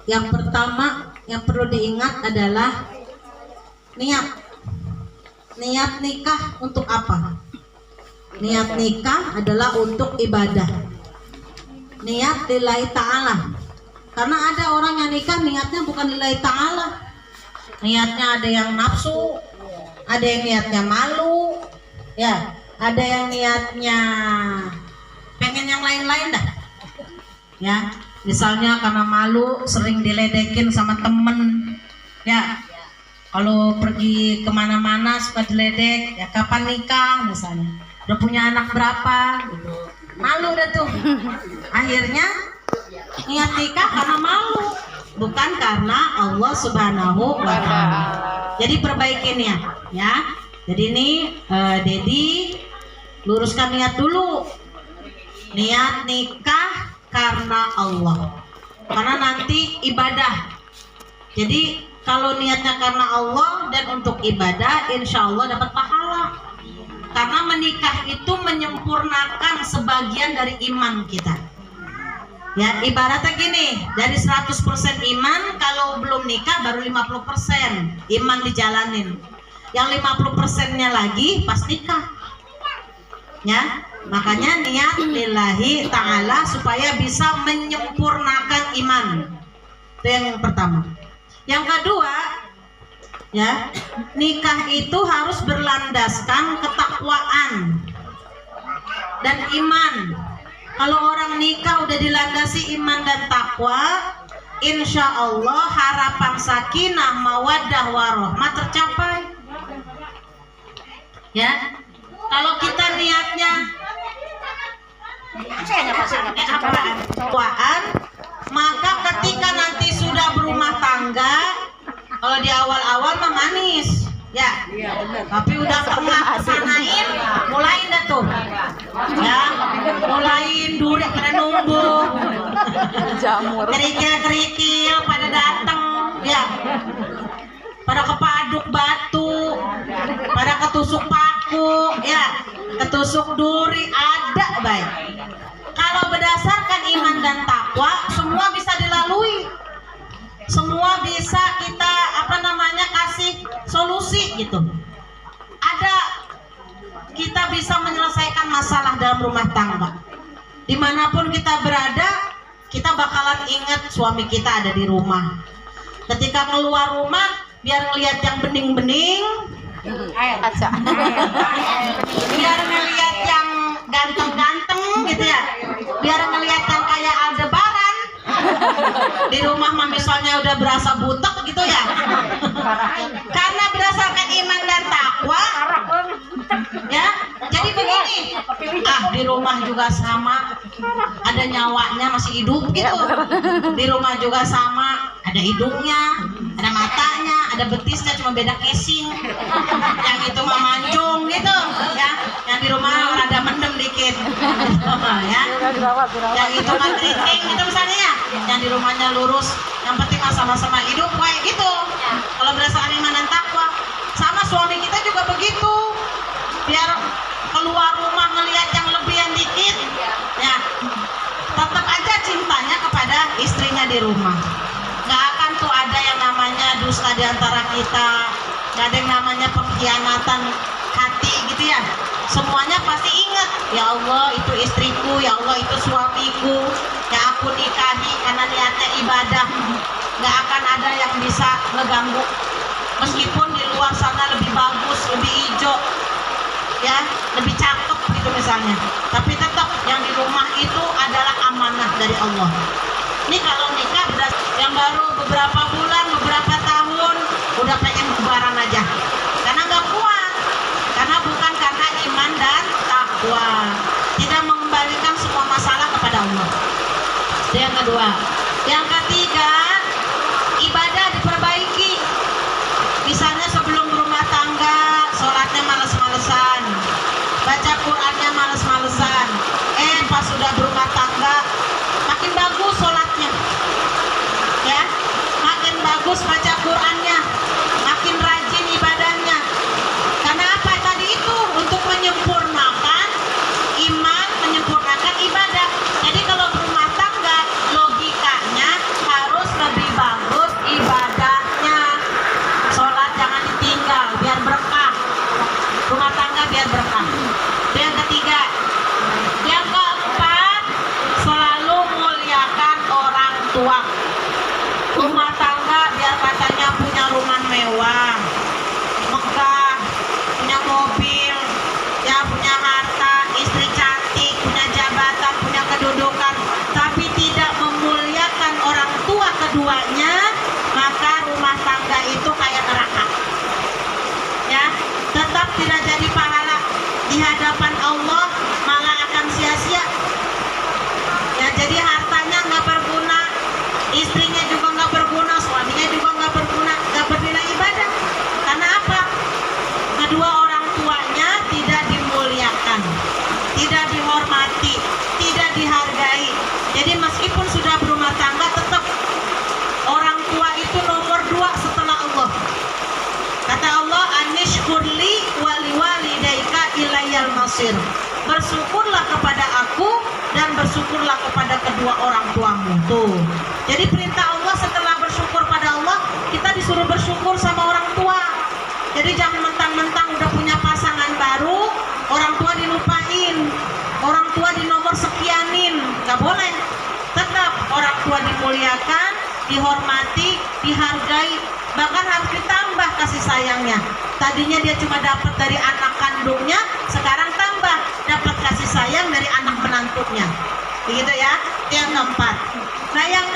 Yang pertama yang perlu diingat adalah niat. Niat nikah untuk apa? Niat nikah adalah untuk ibadah. Niat lillahi ta'ala. Karena ada orang yang nikah niatnya bukan lillahi ta'ala. Niatnya ada yang nafsu, ada yang niatnya malu, ya, ada yang niatnya pengen yang lain-lain dah. Ya, misalnya karena malu sering diledekin sama temen, ya. Kalau pergi kemana-mana suka diledek, ya kapan nikah misalnya, udah punya anak berapa, gitu. Malu dah tuh. Akhirnya niat nikah karena malu, bukan karena Allah Subhanahu wa Ta'ala. Jadi perbaikin ya. Jadi ini Dedi luruskan niat dulu. Niat nikah karena Allah. Karena nanti ibadah. Jadi kalau niatnya karena Allah dan untuk ibadah, insya Allah dapat pahala. Karena menikah itu menyempurnakan sebagian dari iman kita. Ya, ibaratnya gini, dari 100% iman, kalau belum nikah baru 50% iman dijalanin. Yang 50%-nya lagi pas nikah. Ya, makanya niat lillahi ta'ala supaya bisa menyempurnakan iman. Itu yang pertama. Yang kedua, ya, nikah itu harus berlandaskan ketakwaan dan iman. Kalau orang nikah udah dilandasi iman dan takwa, insya Allah harapan sakinah, mawaddah, warahmah tercapai. Ya, kalau kita niatnya takwaan, maka ketika nanti sudah berumah tangga, kalau di awal-awal mah manis. Ya, tapi udah tengah kesanain, mulain dah tuh, ya, mulain duri pada nunggu, Jamur. kerikil pada datang, ya, pada kepaduk batu, pada ketusuk paku, ya, ketusuk duri, ada baik. Kalau berdasarkan iman dan takwa, semua bisa dilalui. Semua bisa kita kasih solusi gitu. Ada, kita bisa menyelesaikan masalah dalam rumah tangga. Dimanapun kita berada, kita bakalan ingat suami kita ada di rumah. Ketika keluar rumah, biar ngelihat yang bening-bening, biar ngelihat yang ganteng-ganteng gitu ya, biar ngelihat yang kayak Aldebaran. Di rumah mah misalnya udah berasa butek gitu ya. Karena berdasarkan iman dan takwa, ya. Jadi begini, di rumah juga sama, ada nyawanya masih hidup gitu. Di rumah juga sama, ada hidungnya, ada matanya, ada betisnya, cuma beda casing. Yang itu mah mancung gitu, ya. Yang di rumah rada mendem dikit, ya. Yang itu mah keriting gitu misalnya ya. Yang di rumahnya lurus, yang penting mah sama-sama hidup kayak gitu. Kalau berdasarkan iman dan takwa, sama suami kita juga begitu. Biar keluar rumah ngelihat yang lebihan dikit, ya, tetap aja cintanya kepada istrinya di rumah. Nggak akan tuh ada yang namanya dusta di antara kita, nggak ada yang namanya pengkhianatan hati gitu ya. Semuanya pasti ingat, ya Allah itu istriku, ya Allah itu suamiku, ya aku nikahi karena niatnya ibadah. Nggak akan ada yang bisa ngeganggu, meskipun di luar sana lebih bagus, lebih hijau, ya, lebih cakep gitu misalnya, tapi tetap yang di rumah itu adalah amanah dari Allah. Ini kalau nikah yang baru beberapa bulan, beberapa tahun udah pengen bubaran aja, karena nggak kuat, karena bukan karena iman dan takwa, tidak mengembalikan semua masalah kepada Allah. Itu yang kedua. Yang ketiga, ibadah diperbaiki. Misalnya sebelum berumah tangga, sholatnya males-malesan, baca Qurannya males-malesan. Pas sudah berumah tangga, makin bagus sholatnya, ya, makin bagus baca Qurannya, makin rajin ibadahnya. Karena apa tadi itu? Untuk menyempurnakan iman, menyempurnakan ibadah. Jadi kalau berumah tangga, logikanya harus lebih bagus uang, megah, punya mobil, ya punya harta, istri cantik, punya jabatan, punya kedudukan, tapi tidak memuliakan orang tua keduanya, maka rumah tangga itu kayak neraka. Ya, tetap tidak jadi pahala di hadapan Allah, malah akan sia-sia. Ya, jadi hartanya nggak berguna, istrinya juga nggak berguna, suaminya juga nggak berguna, nggak bernilai ibadah. Karena apa? Kedua orang tuanya tidak dimuliakan, tidak dihormati, tidak dihargai. Jadi meskipun sudah berumah tangga, tetap orang tua itu nomor 2 setelah Allah. Kata Allah, anishkurli wali walidaika ilayal masir. Bersyukurlah kepada aku dan bersyukurlah kepada kedua orang tuamu. Tuh. Jadi perintah Allah setelah bersyukur pada Allah, kita disuruh bersyukur sama orang tua. Jadi jangan mentang-mentang udah punya pasangan baru, orang tua dilupain, orang tua di nomor sekianin. Gak boleh. Tetap orang tua dimuliakan, dihormati, dihargai, bahkan harus ditambah kasih sayangnya. Tadinya dia cuma dapat dari anak kandungnya, sekarang tambah dapat kasih sayang dari anak menantunya. Begitu ya. Yang keempat. Nah, yang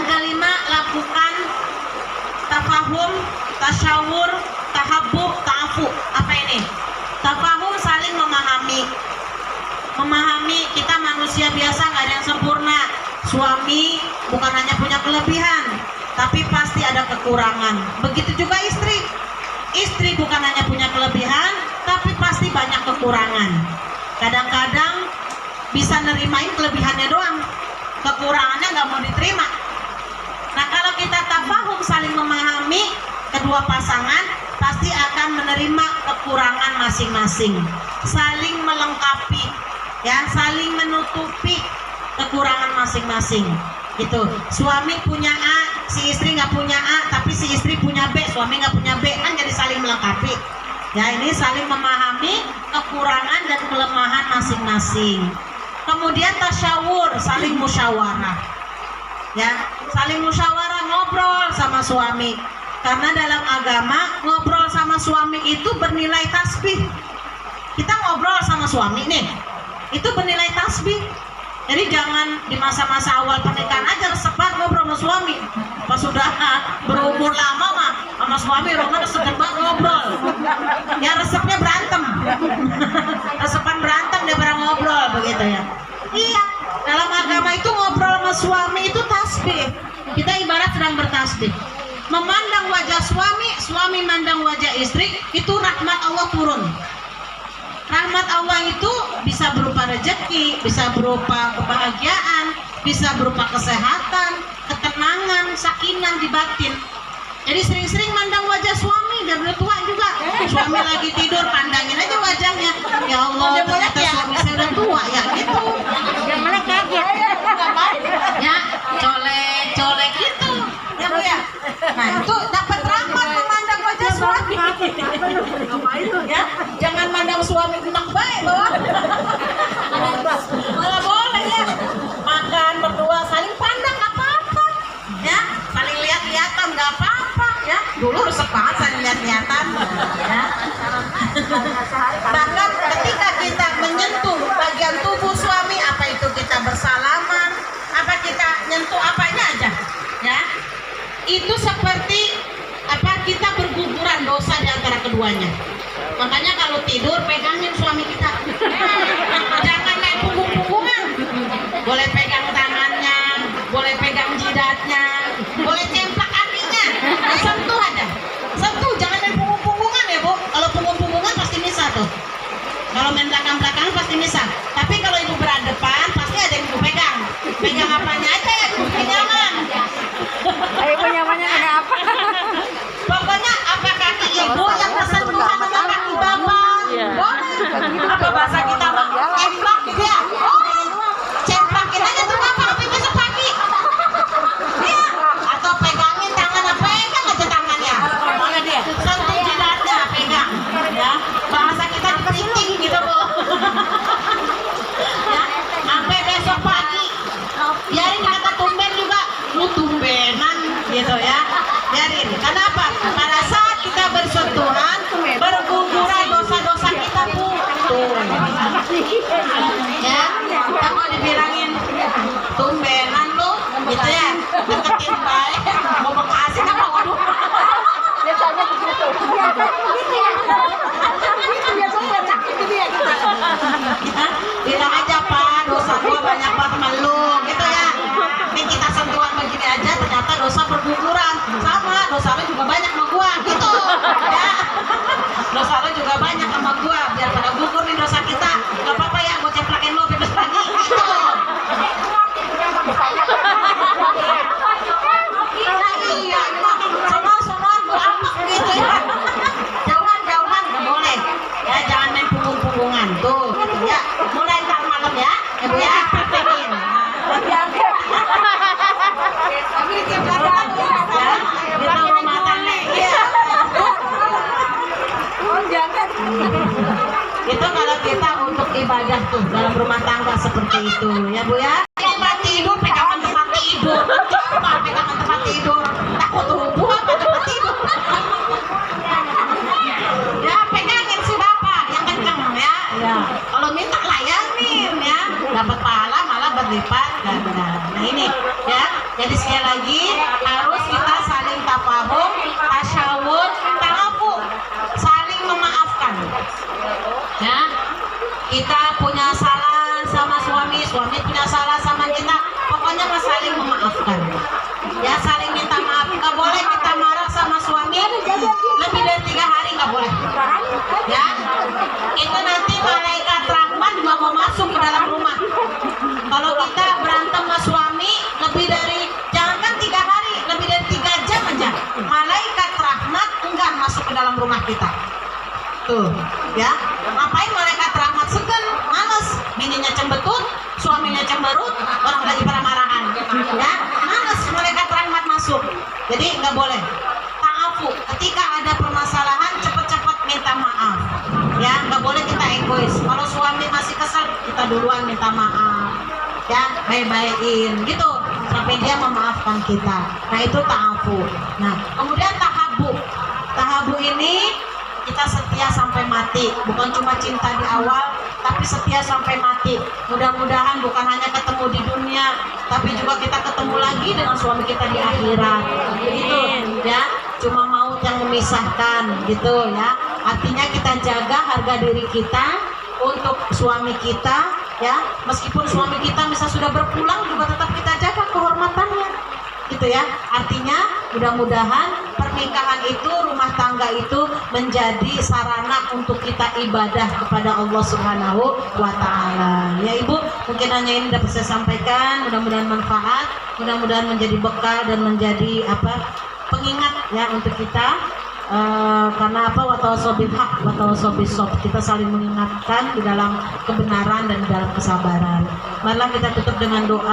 kelima lakukan tafahum, tasyawur, tahabbub, ta'afu. Apa ini? Tafahum, saling memahami. Memahami, kita manusia biasa, nggak ada yang sempurna. Suami bukan hanya punya kelebihan, tapi pasti ada kekurangan. Begitu juga istri. Istri bukan hanya punya kelebihan, tapi pasti banyak kekurangan. Kadang-kadang bisa nerimain kelebihannya doang, kekurangannya nggak mau diterima. Nah, kalau kita tafahum, saling memahami, kedua pasangan pasti akan menerima kekurangan masing-masing, saling melengkapi, ya, saling menutupi kekurangan masing-masing. Gitu. Suami punya A, si istri nggak punya A, tapi si istri punya B, suami nggak punya B, kan jadi saling melengkapi. Ya, ini saling memahami kekurangan dan kelemahan masing-masing. Kemudian tasyawur, saling musyawarah. Ya, saling musyawarah, ngobrol sama suami. Karena dalam agama ngobrol sama suami itu bernilai tasbih. Kita ngobrol sama suami nih, itu bernilai tasbih. Jadi jangan di masa-masa awal pernikahan aja resepan ngobrol sama suami. Pas sudah berumur lama mah sama suami Rona seger banget ngobrol. Ya resepnya berantem. Resepan berantem dia bareng ngobrol begitu ya. Iya, dalam agama itu ngobrol sama suami itu tasbih. Kita ibarat sedang bertasbih. Memandang wajah suami, suami mandang wajah istri, itu rahmat Allah turun. Rahmat Allah itu bisa berupa rezeki, bisa berupa kebahagiaan, bisa berupa kesehatan, ketenangan, sakinah di batin. Jadi sering-sering mandang wajah suami, dan udah tua juga. Suami lagi tidur, pandangin aja wajahnya. Ya Allah, ternyata suami saya udah tua ya, gitu. Yang mana kaget? Ya, colek gitu. Ya Bu ya. Nah, itu dapat rahmat memandang wajah suami. Ya, jangan mandang suami enak baik loh. Malah boleh ya. Makan berdua saling pandang nggak apa-apa. Ya, saling lihat-lihatan nggak apa-apa. Ya, dulu resep banget saling lihat-lihatan. Ya. Bahkan ketika kita menyentuh bagian tubuh suami, apa itu kita bersalaman, apa kita nyentuh apanya aja, ya, itu seperti apa kita berguguran dosa di antara keduanya. Makanya kalau tidur pegangin suami kita, jangan main punggung-punggungan. Boleh pegang tangannya, boleh pegang jidatnya, boleh cemplak kakinya, sentuh aja, sentuh, jangan main punggung-punggungan ya Bu. Kalau punggung-punggungan pasti misah tuh. Kalau main belakang-belakang pasti misah. Tapi kalau ibu berhadapan pasti ada yang ibu pegang. Pegang apanya aja ya, ibu nyaman. Ibu nyamannya kayak apa? Pokoknya apa kaki ibu yang bersentuhan sama kaki bapak. Boleh. Apa bahasa kita mah? Cemplak gitu ya. Cemplakin aja tuh bapak, tapi besok pagi. Iya. Atau pegangin tuh dalam rumah tangga seperti itu ya Bu ya. Tempat tidur, pegangan tempat tidur, coba pegangan tempat tidur, takut rubuh apa tempat tidur. Ya pegangin si bapak yang kenceng ya. Ya kalau minta layanin ya, dapat pahala malah berlipat ganda. Nah ini ya, jadi sekali lagi harus kita saling tafahum, tasyawur, ta'afu, saling memaafkan. Ya, kita punya salah sama suami, suami punya salah sama kita, pokoknya mah saling memaafkan. Ya, saling minta maaf. Nggak boleh kita marah sama suami lebih dari 3 hari, nggak boleh. Ya, itu nanti malaikat rahmat juga mau masuk ke dalam rumah. Kalau kita berantem sama suami lebih dari, jangankan 3 hari, lebih dari 3 jam aja, malaikat rahmat enggak masuk ke dalam rumah kita. Tuh, ya. Ngapain malaikat rahmat segan, males, bininya cembetut, suaminya cemberut, orang lagi pada marahan. Ya, males malaikat rahmat masuk. Jadi nggak boleh. Ta'afu, ketika ada permasalahan cepat-cepat minta maaf. Ya, nggak boleh kita egois. Kalau suami masih kesal, kita duluan minta maaf. Ya, baik-baikin gitu sampai dia memaafkan kita. Nah, itu ta'afu. Nah, kemudian tahabu. Tahabu ini kita setia sampai mati, bukan cuma cinta di awal, tapi setia sampai mati. Mudah-mudahan bukan hanya ketemu di dunia, tapi juga kita ketemu lagi dengan suami kita di akhirat. Begitu ya, cuma maut yang memisahkan gitu ya. Artinya kita jaga harga diri kita untuk suami kita ya. Meskipun suami kita misal sudah berpulang, juga tetap kita jaga kehormatannya gitu ya. Artinya mudah-mudahan pernikahan itu, rumah tangga itu menjadi sarana untuk kita ibadah kepada Allah Subhanahu wa Ta'ala. Ya Ibu, mungkin hanya ini dapat saya sampaikan, mudah-mudahan manfaat, mudah-mudahan menjadi bekal dan menjadi pengingat ya untuk kita. Karena watawassaw bil haq watawassaw bis sabr, kita saling mengingatkan di dalam kebenaran dan di dalam kesabaran. Marilah kita tutup dengan doa.